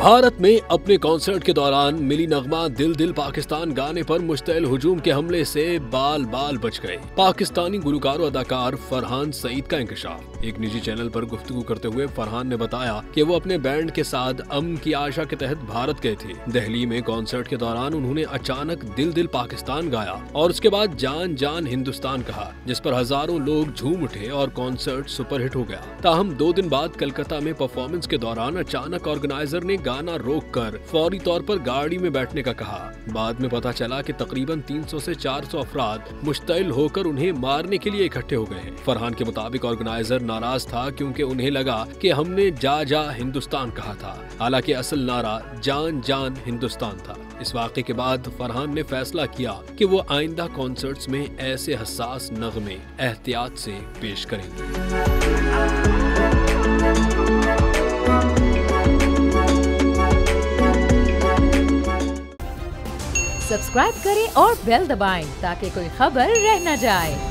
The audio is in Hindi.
भारत में अपने कॉन्सर्ट के दौरान मिली नगमा दिल दिल पाकिस्तान गाने पर मुश्तइल हुजूम के हमले से बाल बाल बच गए। पाकिस्तानी गुलकार अदाकार फरहान सईद का इंकशाफ। एक निजी चैनल पर गुफ्तगू करते हुए फरहान ने बताया कि वो अपने बैंड के साथ अमन की आशा के तहत भारत गए थे। दिल्ली में कॉन्सर्ट के दौरान उन्होंने अचानक दिल दिल पाकिस्तान गाया और उसके बाद जान जान हिंदुस्तान कहा, जिस पर हजारों लोग झूम उठे और कॉन्सर्ट सुपरहिट हो गया। ताहम 2 दिन बाद कलकत्ता में परफॉर्मेंस के दौरान अचानक ऑर्गेनाइजर ने गाना रोककर फौरी तौर पर गाड़ी में बैठने का कहा। बाद में पता चला कि तकरीबन 300 से 400 अफराद मुश्तइल होकर उन्हें मारने के लिए इकट्ठे हो गए हैं। फरहान के मुताबिक ऑर्गेनाइजर नाराज था क्योंकि उन्हें लगा कि हमने जा जा हिंदुस्तान कहा था, हालांकि असल नारा जान जान हिंदुस्तान था। इस वाक़े के बाद फरहान ने फैसला किया कि वो आइंदा कॉन्सर्ट्स में ऐसे हसास नगमे एहतियात से पेश करेंगे। सब्सक्राइब करें और बेल दबाएं ताकि कोई खबर रह न जाए।